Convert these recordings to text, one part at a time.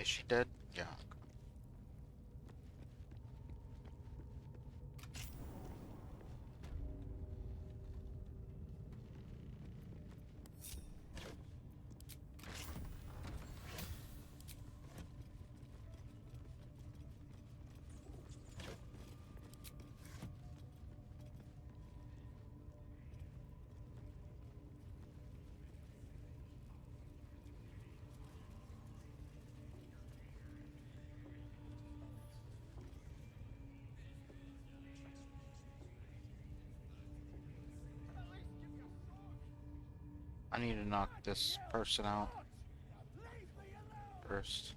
Is she dead? Yeah. I need to knock this person out first.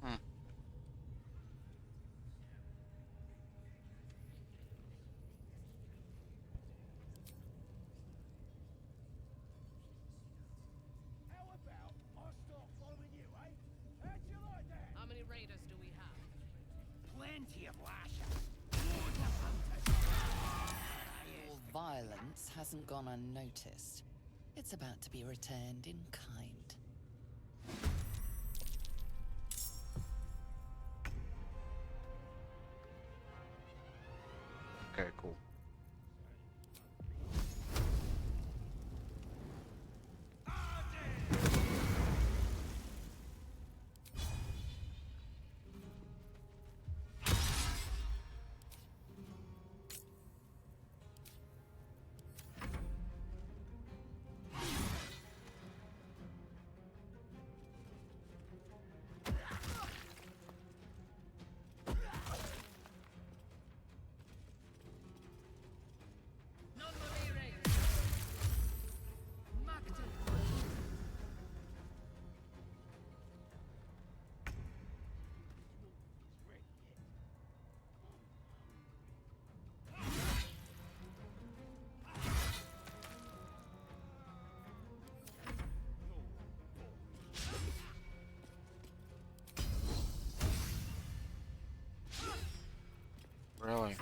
Hmm. How many raiders do we have? Plenty of lashes. Your violence hasn't gone unnoticed. It's about to be returned in kind. Okay, cool. Really?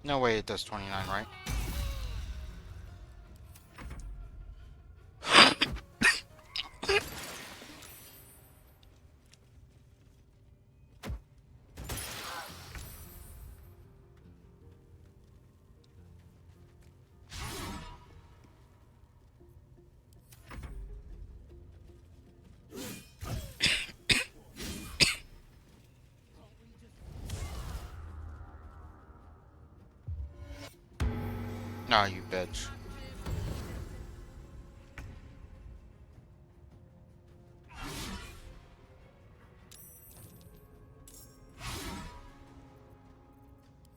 No way it does 29, right? Nah, you bitch.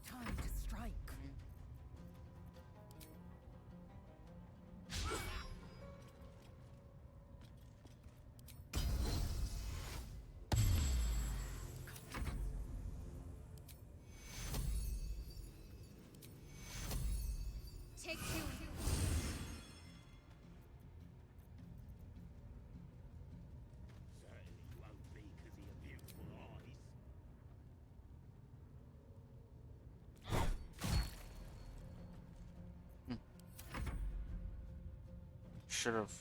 Time to strike. Take you. Certainly won't be because of your beautiful eyes. Should have.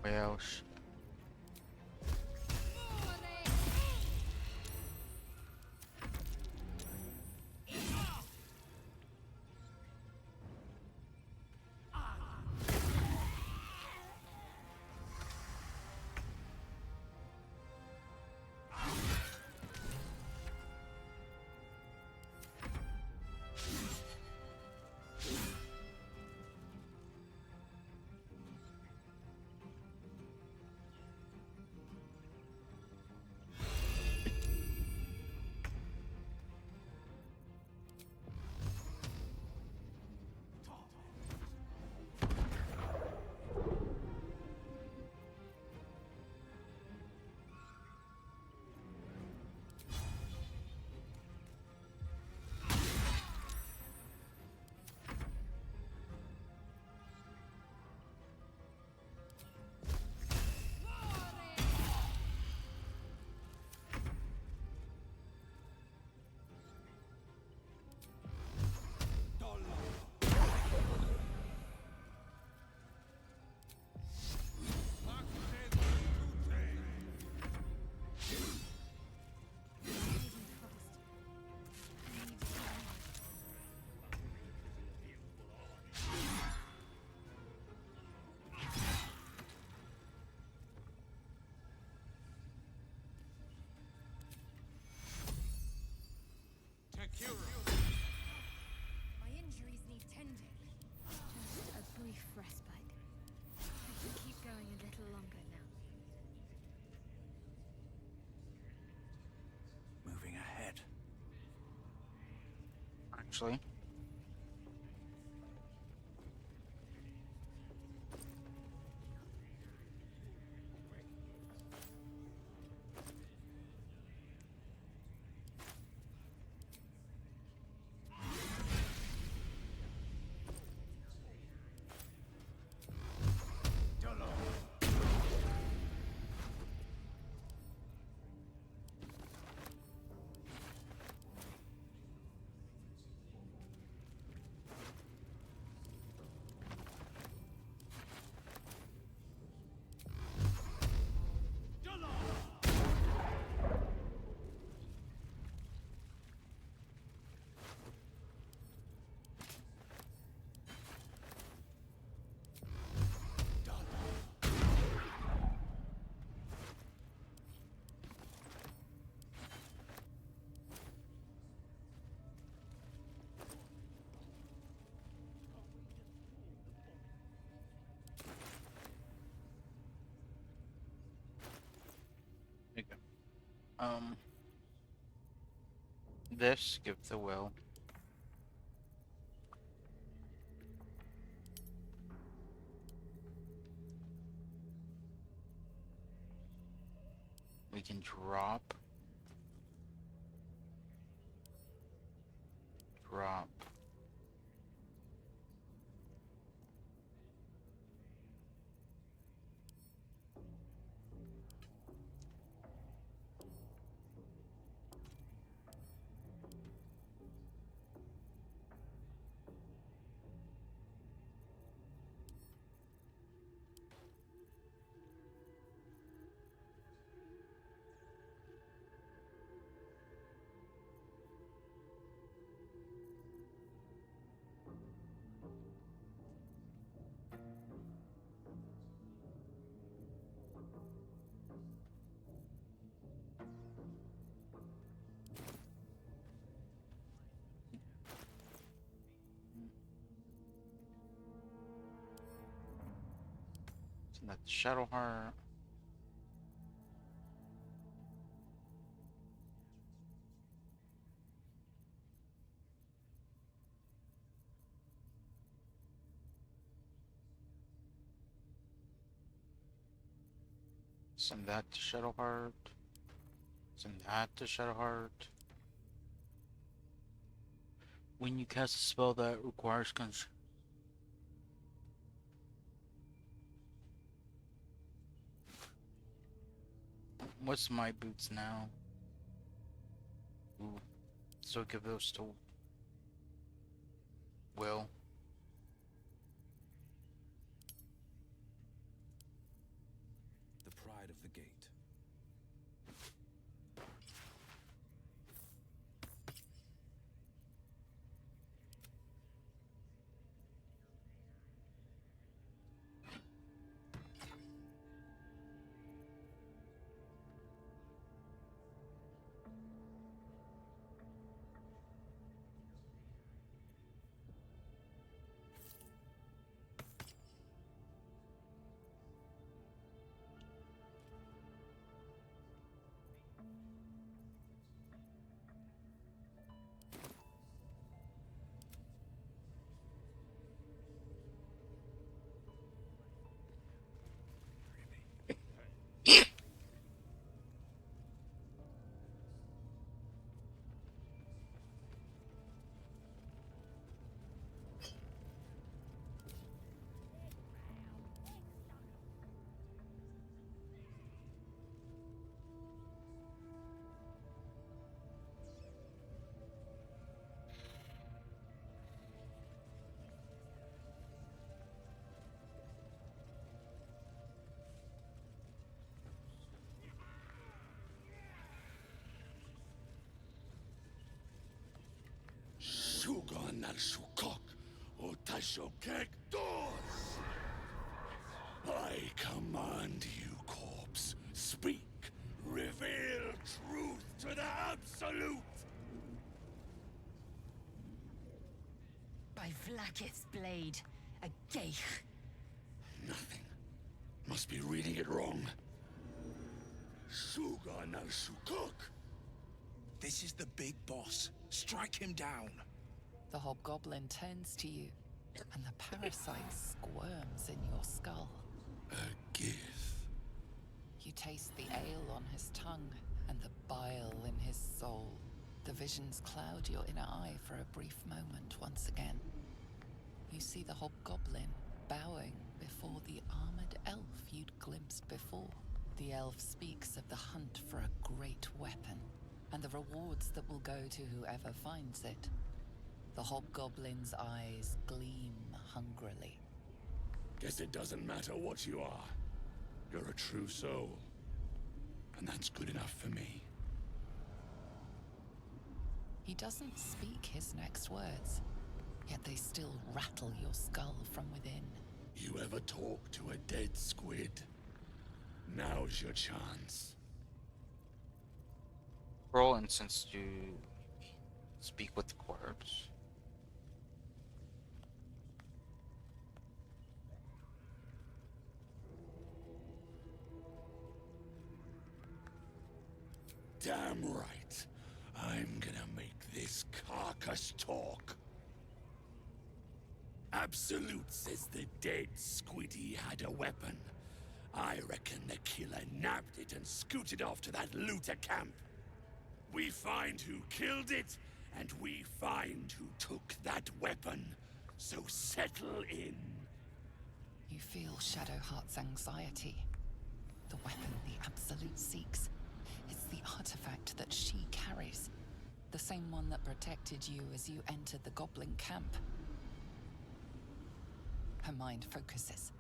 Well, actually. There you go. This give the will. We can drop. Drop. Send that to Shadowheart. Send that to Shadowheart. Send that to Shadowheart. When you cast a spell that requires what's my boots now? Ooh. So give those to Will. The pride of the gate. Shugon al Shukok, Otashokek Dos. I command you, corpse. Speak. Reveal truth to the absolute. By Vlaakith's blade, a geich. Nothing. Must be reading it wrong. Shugon al Shukok. This is the big boss. Strike him down. The hobgoblin turns to you, and the parasite squirms in your skull. A gift. You taste the ale on his tongue and the bile in his soul. The visions cloud your inner eye for a brief moment once again. You see the hobgoblin bowing before the armored elf you'd glimpsed before. The elf speaks of the hunt for a great weapon and the rewards that will go to whoever finds it. The hobgoblin's eyes gleam hungrily. Guess it doesn't matter what you are. You're a true soul. And that's good enough for me. He doesn't speak his next words, yet they still rattle your skull from within. You ever talk to a dead squid? Now's your chance. Roll instance to speak with the corpse. Damn right. I'm gonna make this carcass talk. Absolute says the dead squiddy had a weapon. I reckon the killer nabbed it and scooted off to that looter camp. We find who killed it, and we find who took that weapon. So settle in. You feel Shadowheart's anxiety. The weapon the Absolute seeks. It's the artifact that she carries. The same one that protected you as you entered the goblin camp. Her mind focuses.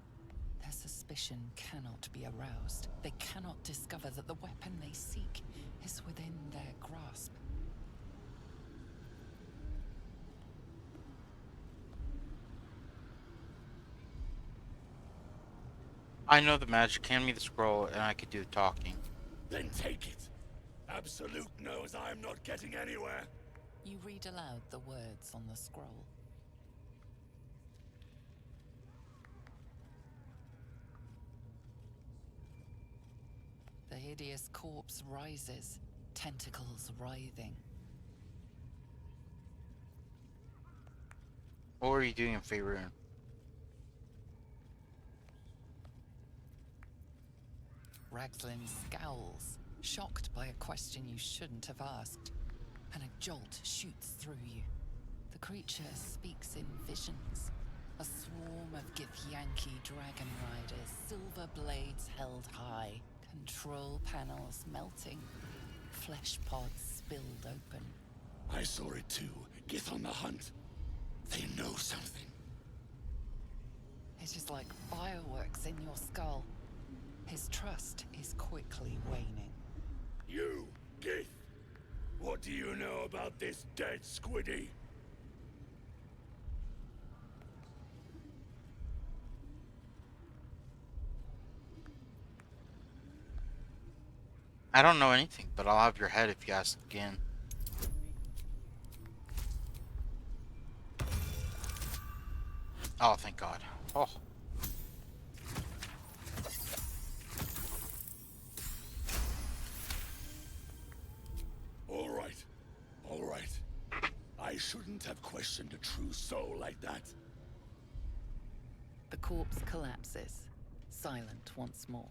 Their suspicion cannot be aroused. They cannot discover that the weapon they seek is within their grasp. I know the magic. Hand me the scroll, and I could do the talking. Then take it. Absolute knows I'm not getting anywhere. You read aloud the words on the scroll. The hideous corpse rises, tentacles writhing. What were you doing in Faerun? Ragzlin scowls, shocked by a question you shouldn't have asked, and a jolt shoots through you. The creature speaks in visions. A swarm of Githyanki dragon riders, silver blades held high, control panels melting, flesh pods spilled open. I saw it too. Get on the hunt. They know something. It is like fireworks in your skull. His trust is quickly waning. You, Gith! What do you know about this dead squiddy? I don't know anything, but I'll have your head if you ask again. Oh, thank God. Oh. All right. All right. I shouldn't have questioned a true soul like that. The corpse collapses, silent once more.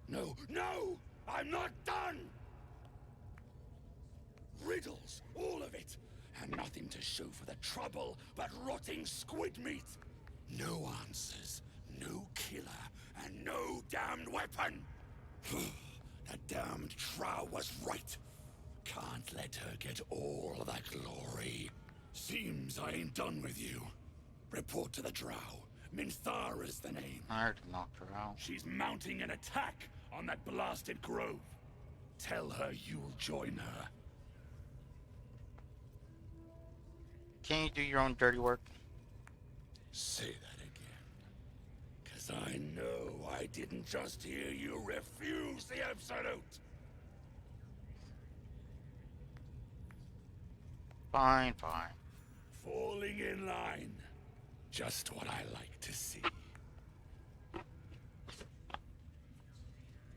No, no! I'm not done! Riddles, all of it. And nothing to show for the trouble but rotting squid meat. No answers, no killer, and no damned weapon. That damned Trow was right. Can't let her get all of that glory. Seems I ain't done with you. Report to the Drow. Minthara's the name. I already knocked her out. She's mounting an attack on that blasted grove. Tell her you'll join her. Can you do your own dirty work? Say that again. 'Cause I know I didn't just hear you refuse the Absolute. Fine, fine. Falling in line. Just what I like to see.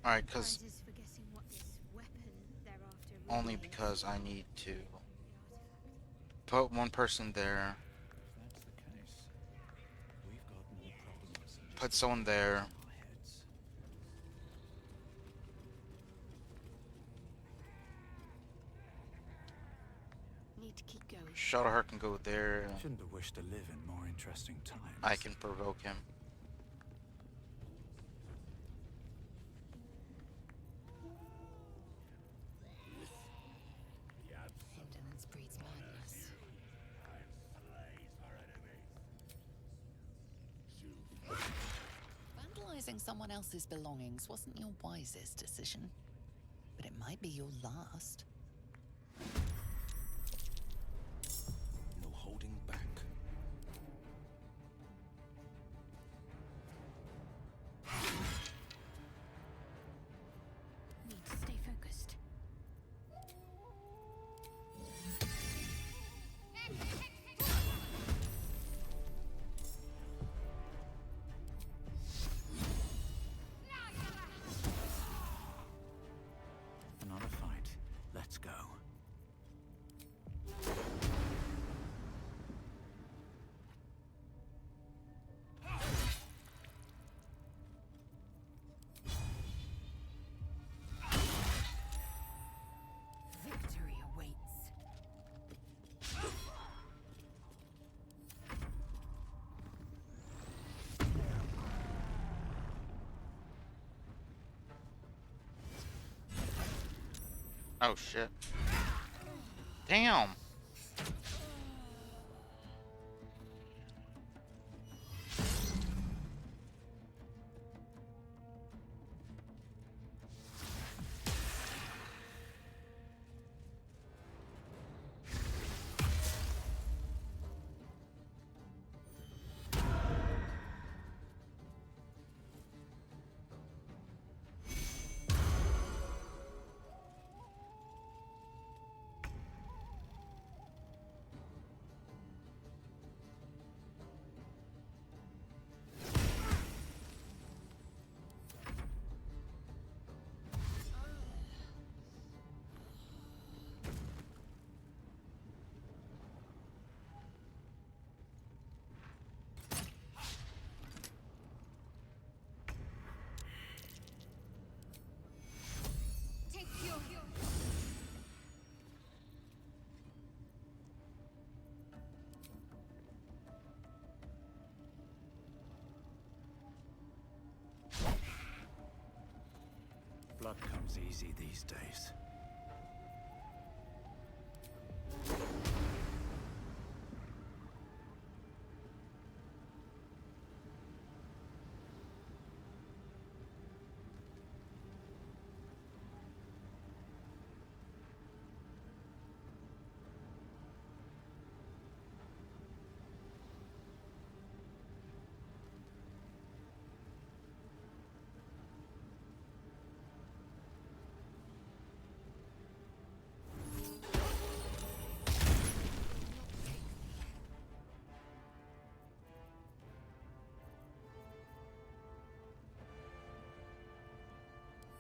Alright, because Prizes for guessing what this weapon they're after only really is. because I need to Put one person there. If that's the case, we've got more problems than Put just someone there. in our heads. Need to keep going. Shadowheart can go there. Shouldn't have wished to live in more interesting times. I can provoke him. Indolence breeds madness. Vandalizing someone else's belongings wasn't your wisest decision, but it might be your last. No holding back. Need to stay focused. Another fight. Let's go. Victory awaits. Oh shit. Damn. Take your. Blood comes easy these days.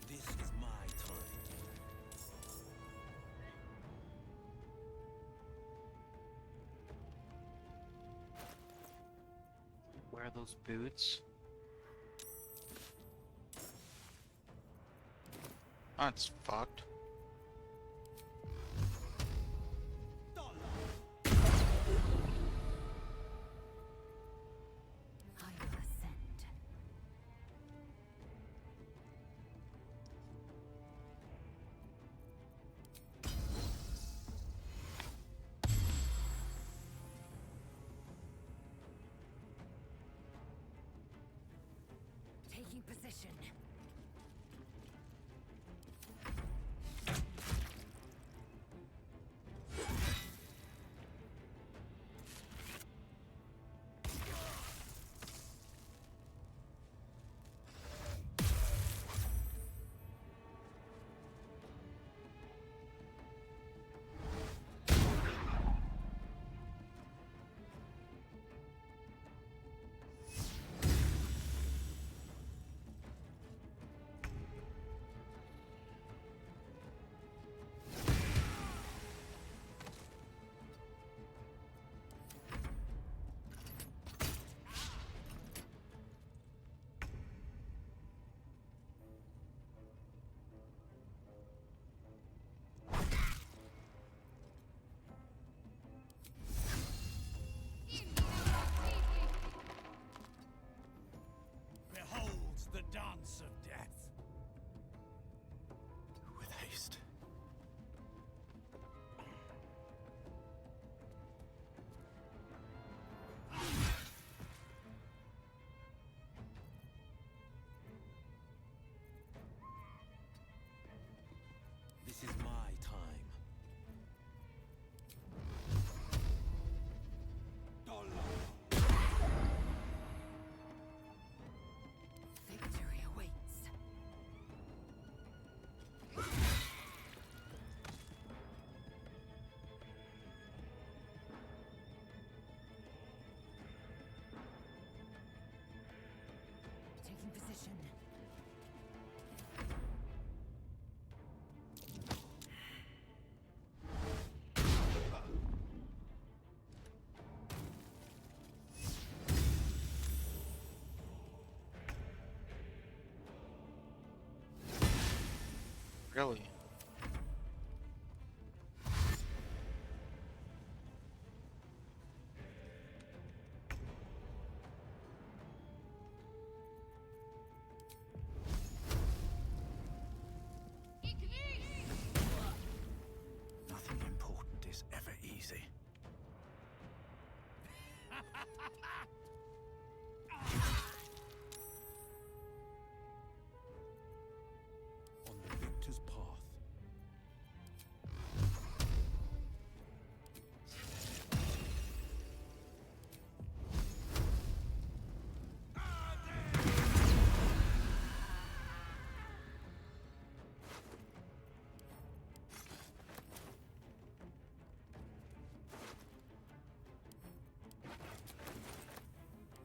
This is my time. Wear those boots. That's fucked. I will ascend. Taking position. dance of death. With haste. This is my time. Victory awaits. Taking position. Really? Nothing important is ever easy. On the victor's path.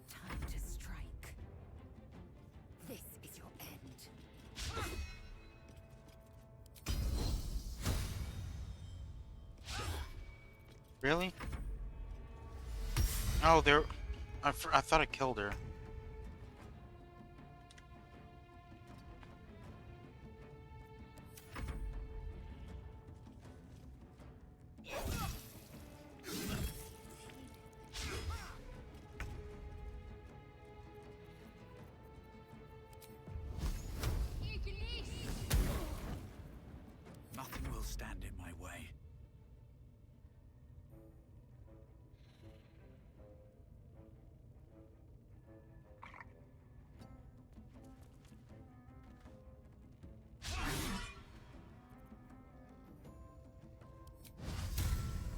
Time to strike. This is your end. Really? Oh, there. I thought I killed her. Nothing will stand in my way.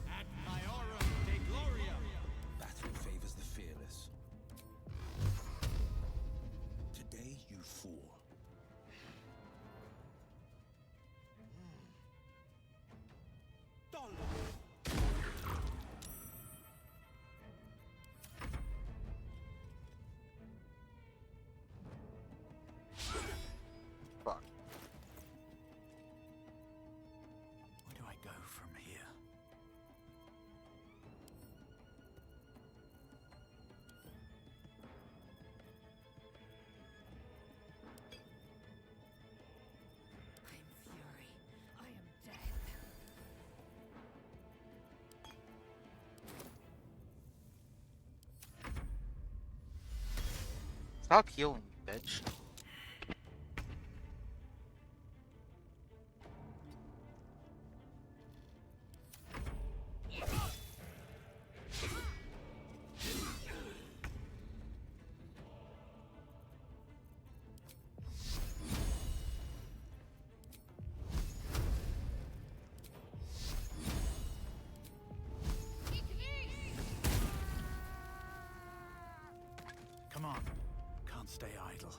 Ad Maiorum de Gloria. Battle favors the fearless. Today you fall. Fuck. Where do I go from here? I am fury. I am death. Stop healing, bitch. Come on. Can't stay idle.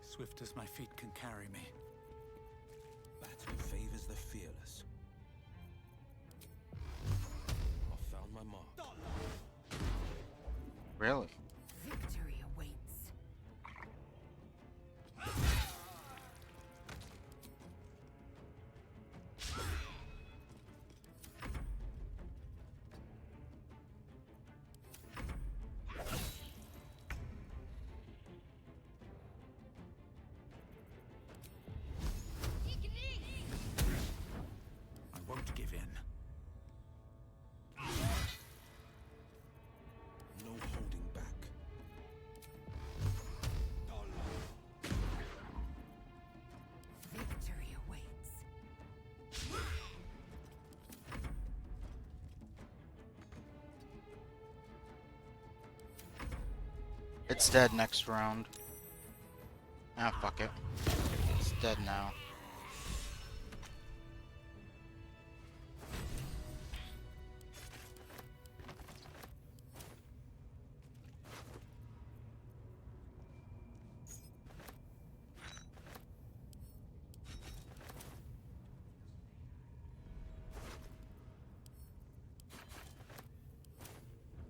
Swift as my feet can carry me. Battle favors the fearless. I found my mark. Really? Victory awaits. I won't give in. It's dead next round. Ah, fuck it. It's dead now.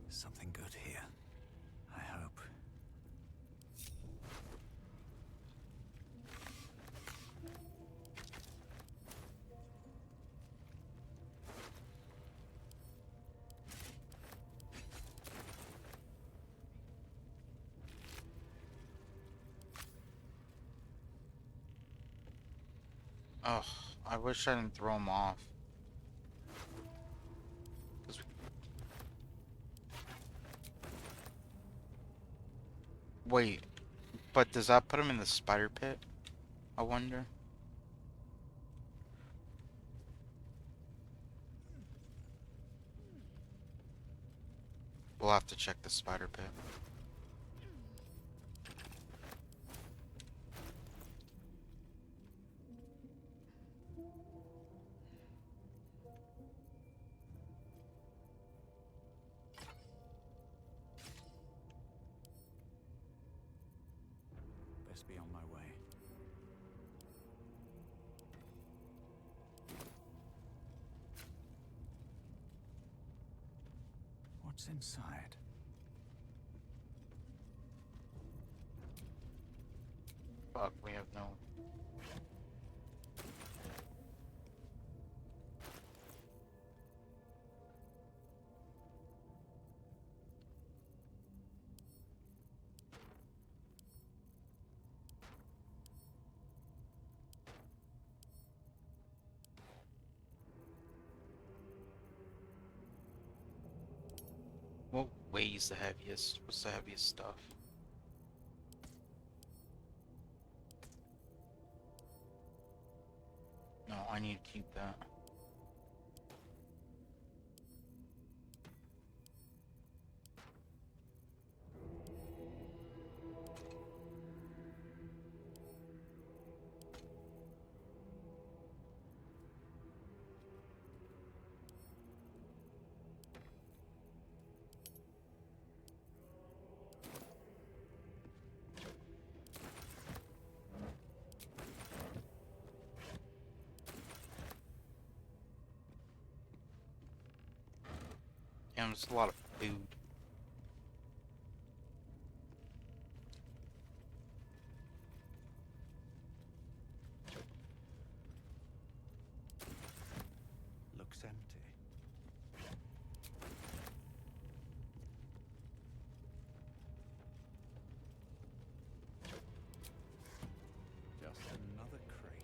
Something good here. I hope. Oh, I wish I didn't throw him off. 'Cause wait, but does that put him in the spider pit? I wonder. We'll have to check the spider pit. Best be on my way. What's inside? Fuck, we have no... What weighs the heaviest? What's the heaviest stuff? No, I need to keep that. Damn, there's a lot of food. Looks empty. Just another crate.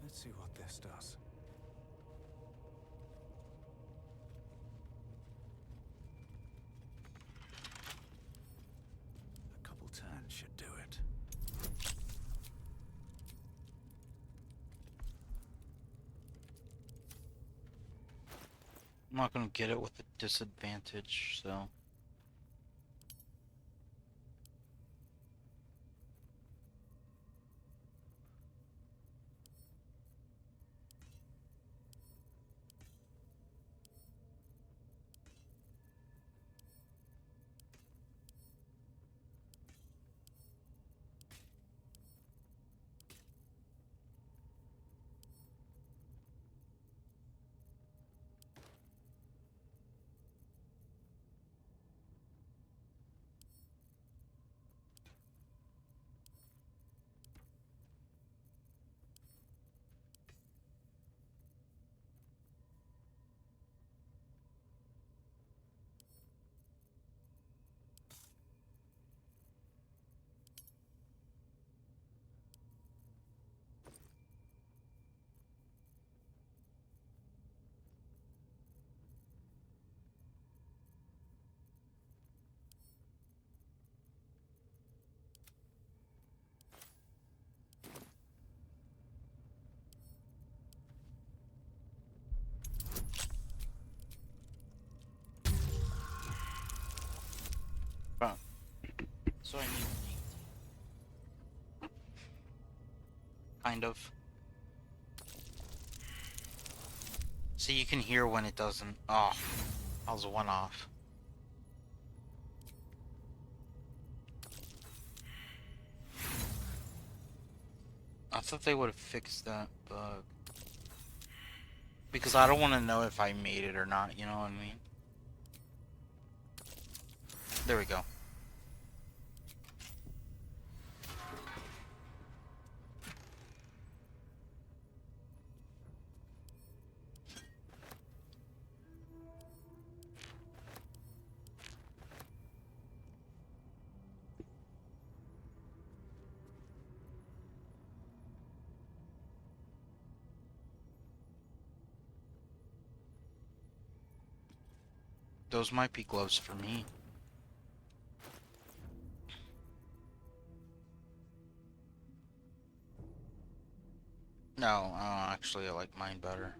Let's see what this does. A couple turns should do it. I'm not gonna get it with a disadvantage, so... So I need kind of. So you can hear when it doesn't. Oh, that was a one off. I thought they would have fixed that bug. Because I don't want to know if I made it or not, you know what I mean? There we go. Those might be gloves for me. No, actually I like mine better.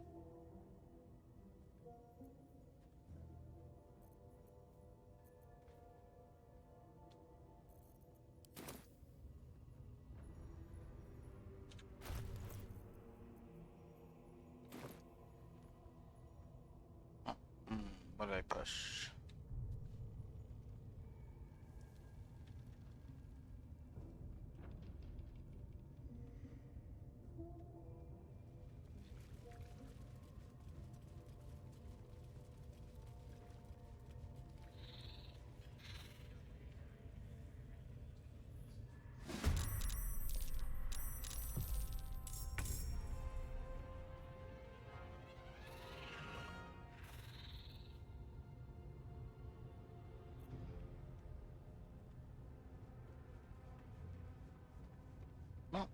Oh, what did I push? No.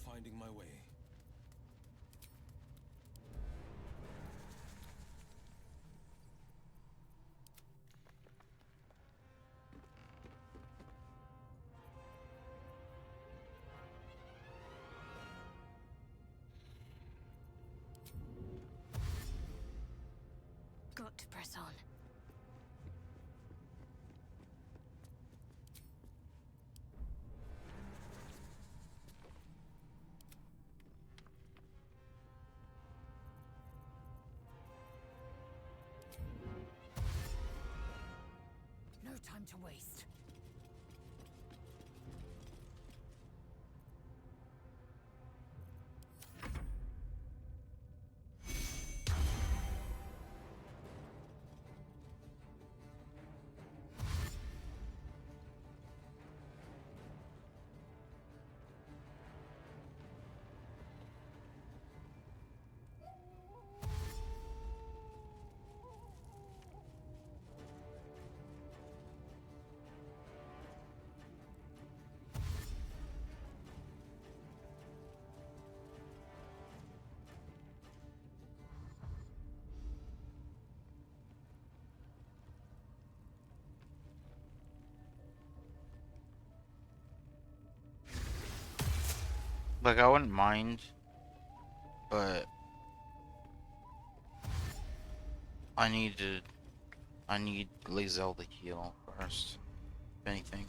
Finding my way. Got to press on. No time to waste. Like, I wouldn't mind, but I need Lae'zel to heal first, if anything.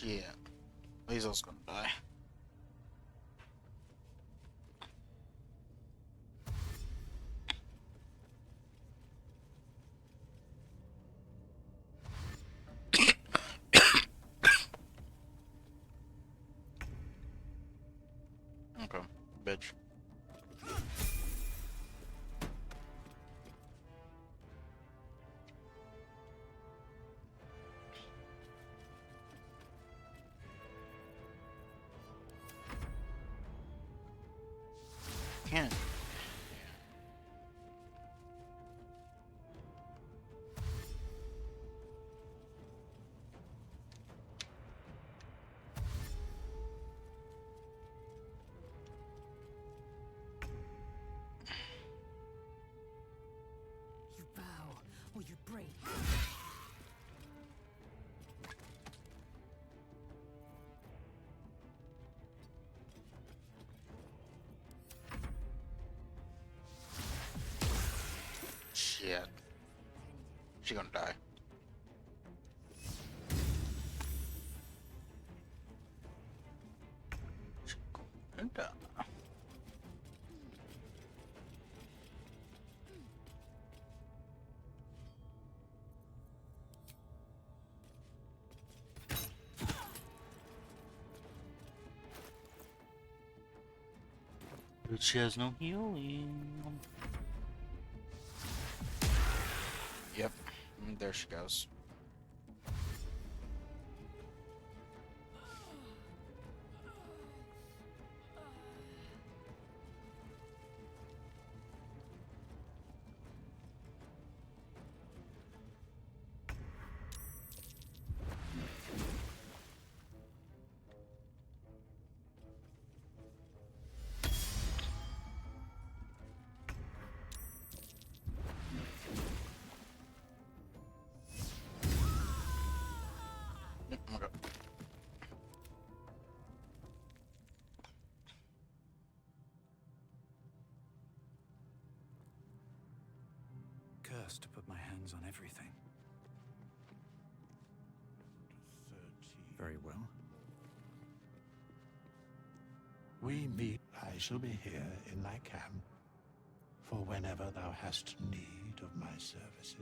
Shit. Hazel's gonna die. Okay, bitch. Can't. You bow or you break. Shit. She gonna die. She gonna die. But she has no healing. Yep, there she goes. Okay. Cursed to put my hands on everything. 13. Very well. We meet. I shall be here in thy camp, for whenever thou hast need of my services.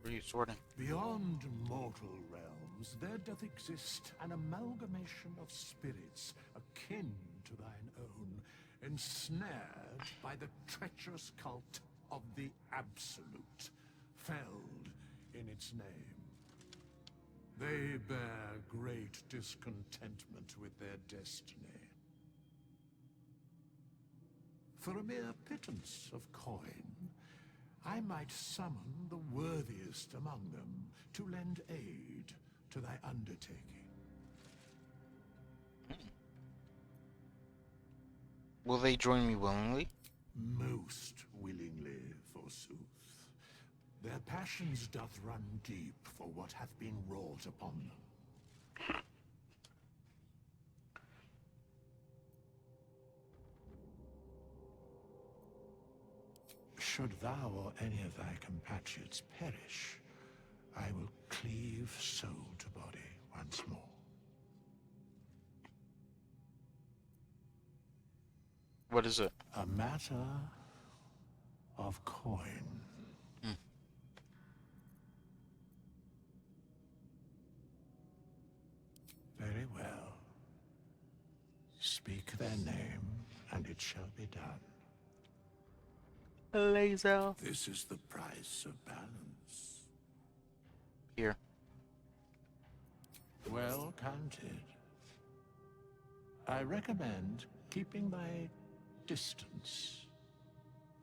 What are you sorting? Beyond mortal realms, there doth exist an amalgamation of spirits akin to thine own, ensnared by the treacherous cult of the Absolute, felled in its name. They bear great discontentment with their destiny. For a mere pittance of coin, I might summon the worthiest among them to lend aid to thy undertaking. Will they join me willingly? Most willingly, forsooth. Their passions doth run deep for what hath been wrought upon them. Should thou or any of thy compatriots perish, I will cleave soul to body once more. What is it? A matter of coin. Very well. Speak their name, and it shall be done. Laser. This is the price of balance. Here. Well counted. I recommend keeping thy distance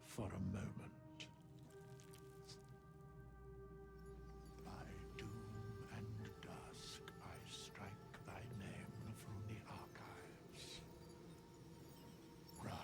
for a moment. By doom and dusk, I strike thy name from the archives. Rise.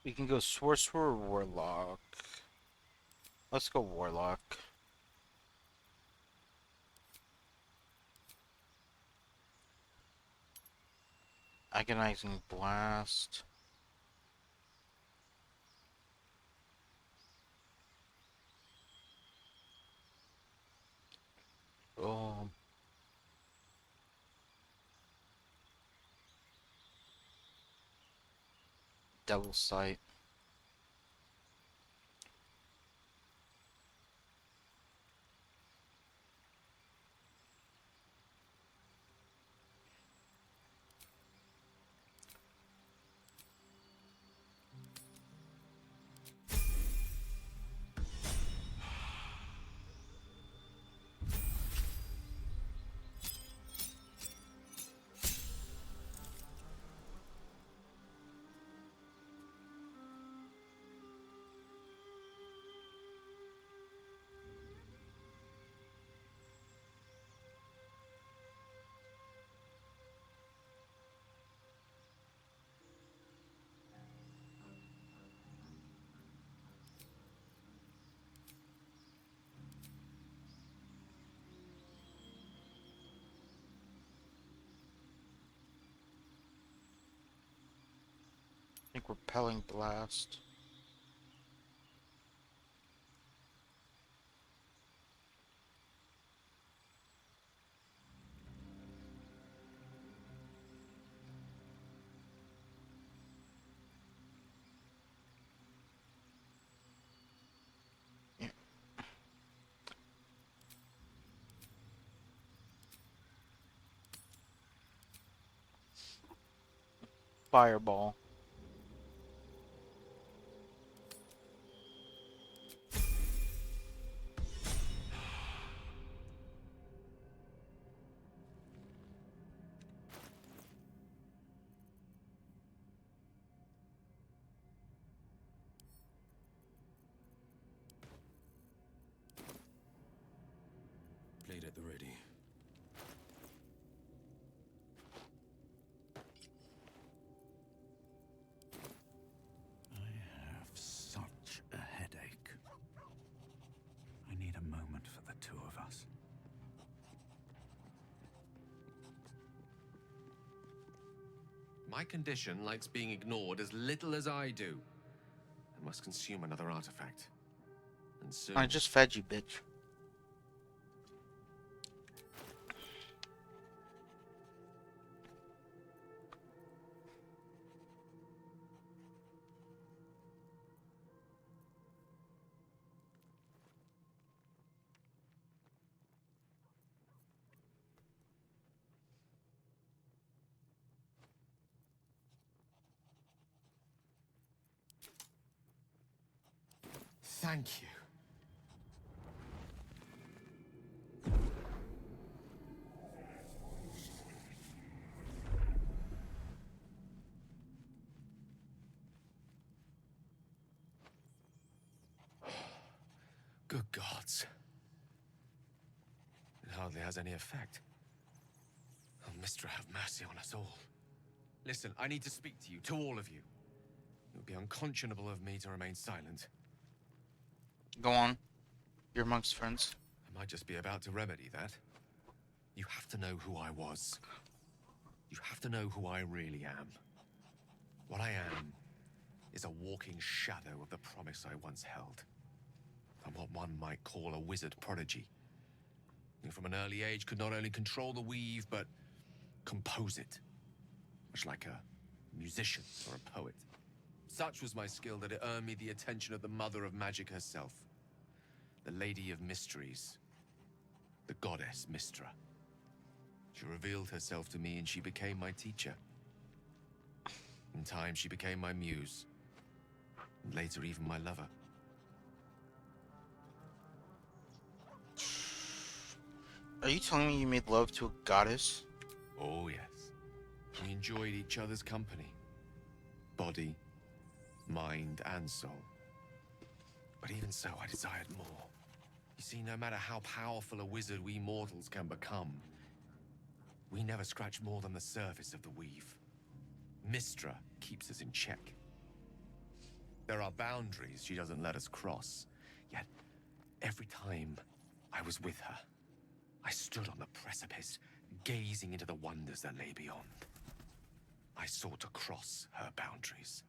We can go sorcerer or warlock. Let's go warlock. Agonizing blast. Oh. Devil sight. I think repelling blast. Yeah. Fireball. Blade at the ready. I have such a headache. I need a moment for the two of us. My condition likes being ignored as little as I do. I must consume another artifact. And soon. I just fed you, bitch. Thank you. Good gods. It hardly has any effect. Oh, Mistra, have mercy on us all. Listen, I need to speak to you, to all of you. It would be unconscionable of me to remain silent. Go on. You're amongst friends. I might just be about to remedy that. You have to know who I was. You have to know who I really am. What I am is a walking shadow of the promise I once held. I'm what one might call a wizard prodigy. Who from an early age could not only control the weave, but compose it. Much like a musician or a poet. Such was my skill that it earned me the attention of the mother of magic herself. The Lady of Mysteries. The goddess Mistra. She revealed herself to me and she became my teacher. In time, she became my muse. And later, even my lover. Are you telling me you made love to a goddess? Oh, yes. We enjoyed each other's company. Body, mind, and soul. But even so, I desired more. You see, no matter how powerful a wizard we mortals can become, we never scratch more than the surface of the weave. Mistra keeps us in check. There are boundaries she doesn't let us cross. Yet, every time I was with her, I stood on the precipice, gazing into the wonders that lay beyond. I sought to cross her boundaries.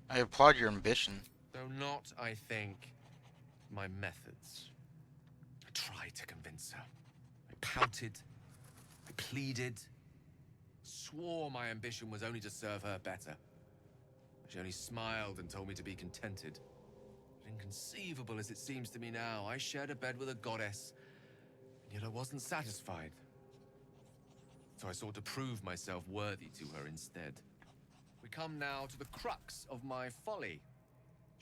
I applaud your ambition. Though not, I think, my methods. I tried to convince her. I pouted. I pleaded. Swore my ambition was only to serve her better. She only smiled and told me to be contented. Inconceivable as it seems to me now, I shared a bed with a goddess, and yet I wasn't satisfied. So I sought to prove myself worthy to her instead. We come now to the crux of my folly.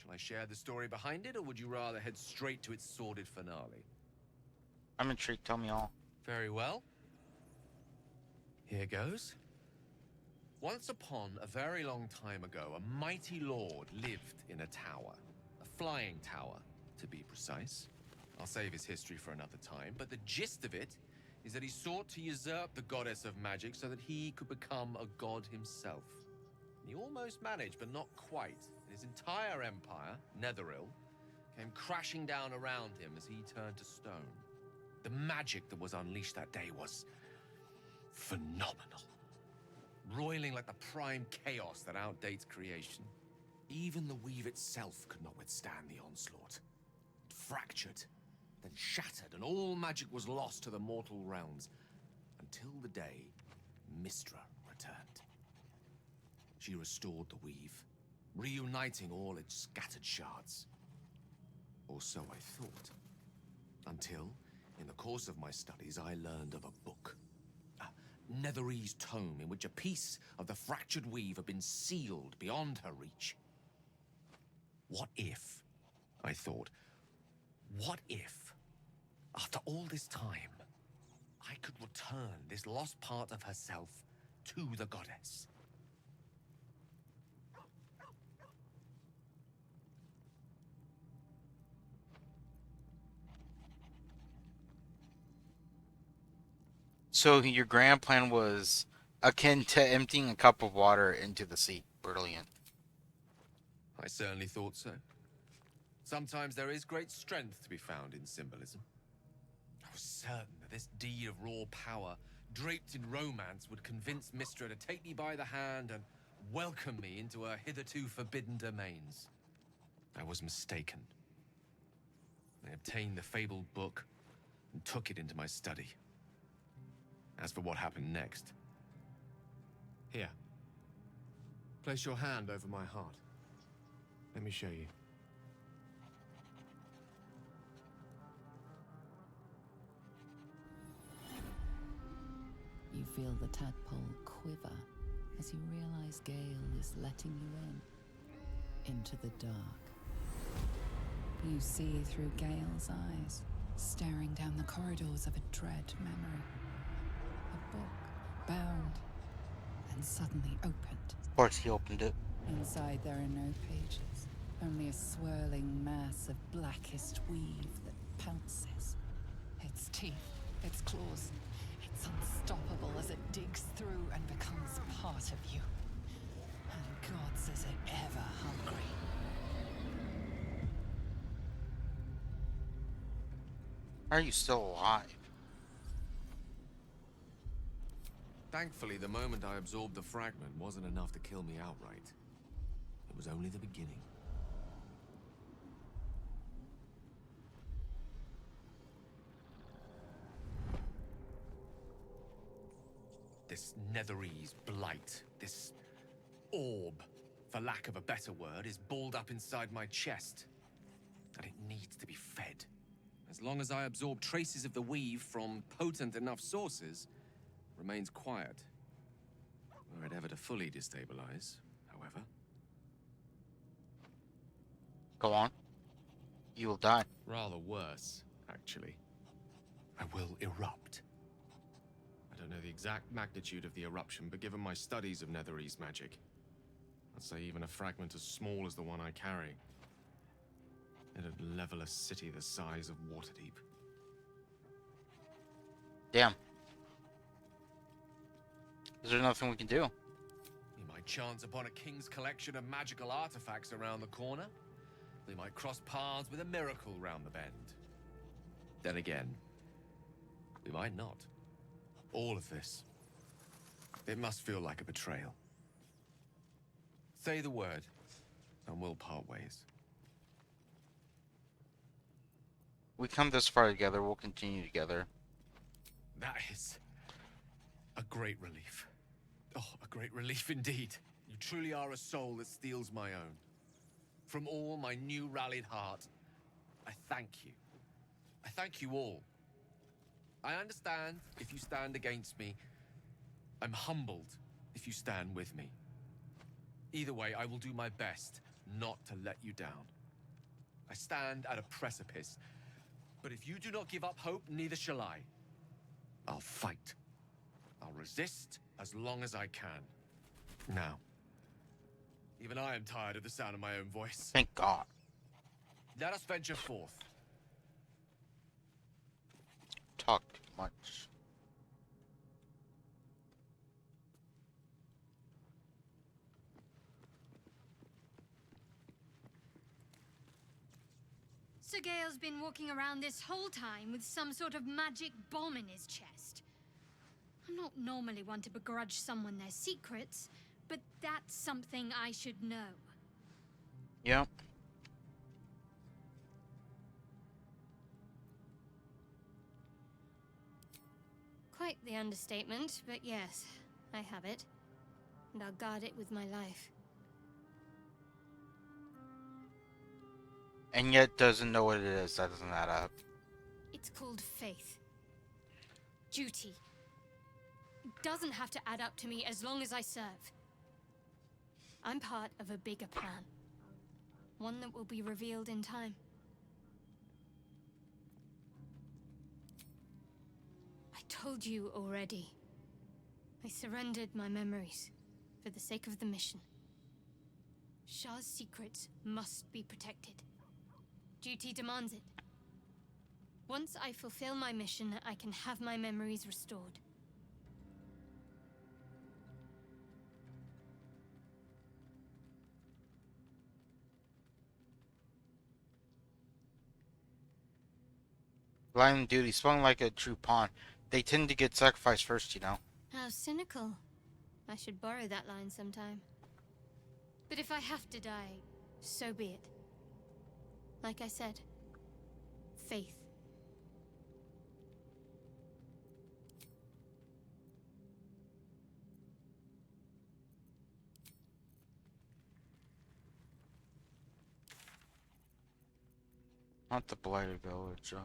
Shall I share the story behind it, or would you rather head straight to its sordid finale? I'm intrigued. Tell me all. Very well. Here goes. Once upon a very long time ago, a mighty lord lived in a tower. A flying tower, to be precise. I'll save his history for another time, but the gist of it is that he sought to usurp the goddess of magic so that he could become a god himself. He almost managed, but not quite. His entire empire, Netheril, came crashing down around him as he turned to stone. The magic that was unleashed that day was phenomenal. Roiling like the prime chaos that outdates creation. Even the weave itself could not withstand the onslaught. It fractured, then shattered, and all magic was lost to the mortal realms. Until the day Mystra returned. She restored the weave, reuniting all its scattered shards. Or so I thought. Until, in the course of my studies, I learned of a book. Netherese tome in which a piece of the fractured weave had been sealed beyond her reach. What if, I thought, what if, after all this time, I could return this lost part of herself to the goddess? So your grand plan was akin to emptying a cup of water into the sea. Brilliant. I certainly thought so. Sometimes there is great strength to be found in symbolism. I was certain that this deed of raw power, draped in romance, would convince Mystra to take me by the hand and welcome me into her hitherto forbidden domains. I was mistaken. I obtained the fabled book and took it into my study. As for what happened next... Here. Place your hand over my heart. Let me show you. You feel the tadpole quiver as you realize Gale is letting you into the dark. You see through Gale's eyes, staring down the corridors of a dread memory. A book, bound, and suddenly opened. Of course he opened it. Inside there are no pages, only a swirling mass of blackest weave that pounces. Its teeth, its claws, it's unstoppable as it digs through and becomes part of you. And gods, is it ever hungry. How are you still alive? Thankfully, the moment I absorbed the fragment wasn't enough to kill me outright. It was only the beginning. This Netherese blight, this orb, for lack of a better word, is balled up inside my chest. And it needs to be fed. As long as I absorb traces of the weave from potent enough sources, remains quiet. Were it ever to fully destabilize, however. Go on. You will die. Rather worse, actually. I will erupt. I don't know the exact magnitude of the eruption, but given my studies of Netherese magic, I'd say even a fragment as small as the one I carry, it'd level a city the size of Waterdeep. Damn. Is there nothing we can do? We might chance upon a king's collection of magical artifacts around the corner. We might cross paths with a miracle round the bend. Then again, we might not. All of this. It must feel like a betrayal. Say the word, and we'll part ways. We come this far together, we'll continue together. That is a great relief. Oh, a great relief indeed. You truly are a soul that steals my own. From all my new rallied heart, I thank you. I thank you all. I understand if you stand against me. I'm humbled if you stand with me. Either way, I will do my best not to let you down. I stand at a precipice, but if you do not give up hope, neither shall I. I'll fight. I'll resist as long as I can. Now, even I am tired of the sound of my own voice. Thank God. Let us venture forth. Talk too much. Sergeo's been walking around this whole time with some sort of magic bomb in his chest. I'm not normally one to begrudge someone their secrets, but that's something I should know. Yep. Quite the understatement, but yes, I have it. And I'll guard it with my life. And yet doesn't know what it is. That doesn't add up. It's called faith. Duty. It doesn't have to add up to me as long as I serve. I'm part of a bigger plan. One that will be revealed in time. I told you already. I surrendered my memories for the sake of the mission. Shah's secrets must be protected. Duty demands it. Once I fulfill my mission, I can have my memories restored. Line of duty, swung like a true pawn. They tend to get sacrificed first, you know. How cynical. I should borrow that line sometime. But if I have to die, so be it. Like I said, faith. Not the blighted village. Talk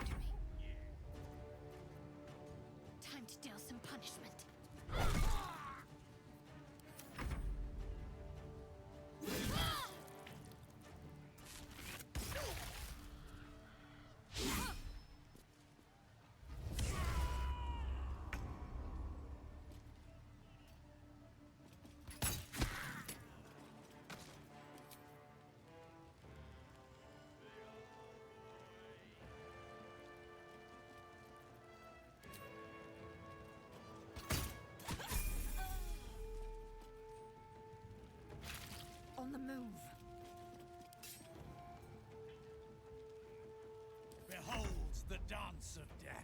to me. Time to deal some punishment. On the move. Behold the dance of death.